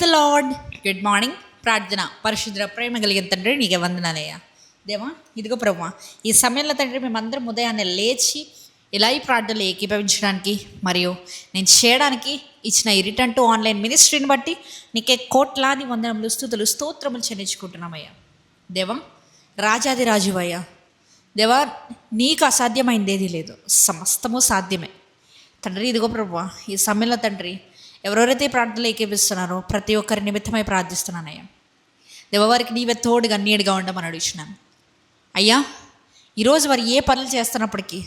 The lord. Good morning. ప్రార్థన. పరిశుద్ధ ప్రేమ కలిగిన తండ్రి, నీకే వందనాలయ్యా. దేవా, ఇదిగో ప్రభువా, ఈ సమయంలో తండ్రి మేమందరం ఉదయాన్నే లేచి ఇలా ఈ ప్రార్థనలు ఏకీభవించడానికి మరియు నేను చేయడానికి ఇచ్చిన ఈ రిటర్న్ టు ఆన్లైన్ మినిస్ట్రీని బట్టి నీకే కోట్లాది వందనములు, స్తుతులు, స్తోత్రములు చెల్లించుకుంటున్నామయ్యా. దేవా, రాజాది రాజువయ్యా. దేవా, నీకు అసాధ్యమైంది ఏదీ లేదు, సమస్తము సాధ్యమే తండ్రి. ఇదిగో ప్రభువా, ఈ సమయంలో తండ్రి ఎవరెవరైతే ప్రార్థనలు ఏకీపిస్తున్నారో ప్రతి ఒక్కరి నిమిత్తమై ప్రార్థిస్తున్నానయ్యా. దేవ, వారికి నీవే తోడుగా నీడుగా ఉండమని అడుగుతున్నాను అయ్యా. ఈరోజు వారు ఏ పనులు చేస్తున్నప్పటికీ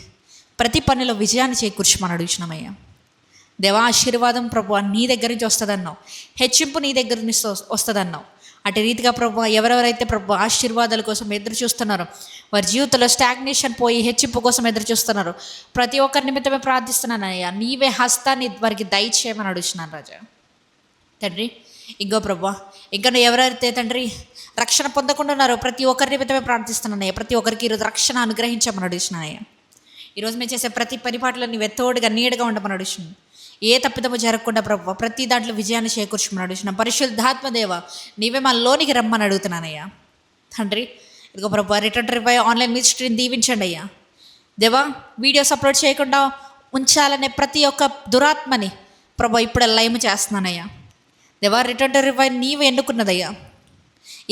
ప్రతి పనిలో విజయాన్ని చేకూర్చమని అడుగుతున్నామయ్యా. దేవా, ఆశీర్వాదం ప్రభువా నీ దగ్గర నుంచి వస్తుందన్నావు, హెచ్చింపు నీ దగ్గర నుంచి వస్తుందన్నావు. అటు రీతిగా ప్రభు ఎవరెవరైతే ప్రభు ఆశీర్వాదాల కోసం ఎదురు చూస్తున్నారో, వారి జీవితంలో స్టాగ్నేషన్ పోయి హెచ్చింపు కోసం ఎదురు చూస్తున్నారు, ప్రతి ఒక్కరి నిమిత్తమే ప్రార్థిస్తున్నానయ్యా. నీవే హస్తాన్ని వారికి దయచేయమని అడుగుతున్నాను రాజా. తండ్రి, ఇంకో ప్రభు ఇంకా ఎవరైతే తండ్రి రక్షణ పొందకుండా ఉన్నారో ప్రతి ఒక్కరి నిమిత్తమే ప్రార్థిస్తున్నానయ్యా. ప్రతి ఒక్కరికి ఈరోజు రక్షణ అనుగ్రహించమని అడుగుతున్నానయ్యా. ఈరోజు మేము చేసే ప్రతి పరిపాటిలో నీవే తోడుగా నీడుగా ఉండమని అడుగుతున్నాను. ఏ తప్పిదము జరగకుండా ప్రభు ప్రతి దాంట్లో విజయాన్ని చేకూర్చమని అడుగుతున్నాను. పరిశుద్ధాత్మదేవ, నీవే మా లోనికి రమ్మని అడుగుతున్నానయ్యా. తండ్రి, ఇదిగో ప్రభు రిటర్న్ టు ఆన్లైన్ మినిస్ట్రీని దీవించండి అయ్యా. దేవా, వీడియోస్ అప్లోడ్ చేయకుండా ఉంచాలనే ప్రతి ఒక్క దురాత్మని ప్రభు ఇప్పుడు లయం చేస్తున్నానయ్యా. దేవా, రిటర్న్ టు నీవు ఎన్నుకున్నదయ్యా.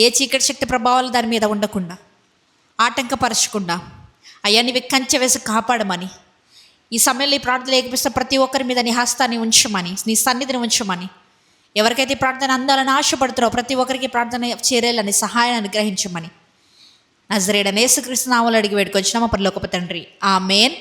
ఏ చీకటి శక్తి ప్రభావాలు దాని మీద ఉండకుండా, ఆటంకపరచకుండా అయ్యా నీవే కంచె వేసి కాపాడమని ఈ సమయంలో ఈ ప్రార్థనలు ఏకపిస్తే ప్రతి ఒక్కరి మీద నీ హస్తాన్ని ఉంచమని, నీ సన్నిధిని ఉంచమని, ఎవరికైతే ప్రార్థన అందాలని ఆశపడుతున్నారో ప్రతి ఒక్కరికి ప్రార్థన చేరేయాలని సహాయాన్ని అనుగ్రహించమని నజరేయుడైన యేసుక్రీస్తు నామములో అడిగి వేడుకొంచున్నాము పరలోకపు తండ్రి. ఆమేన్.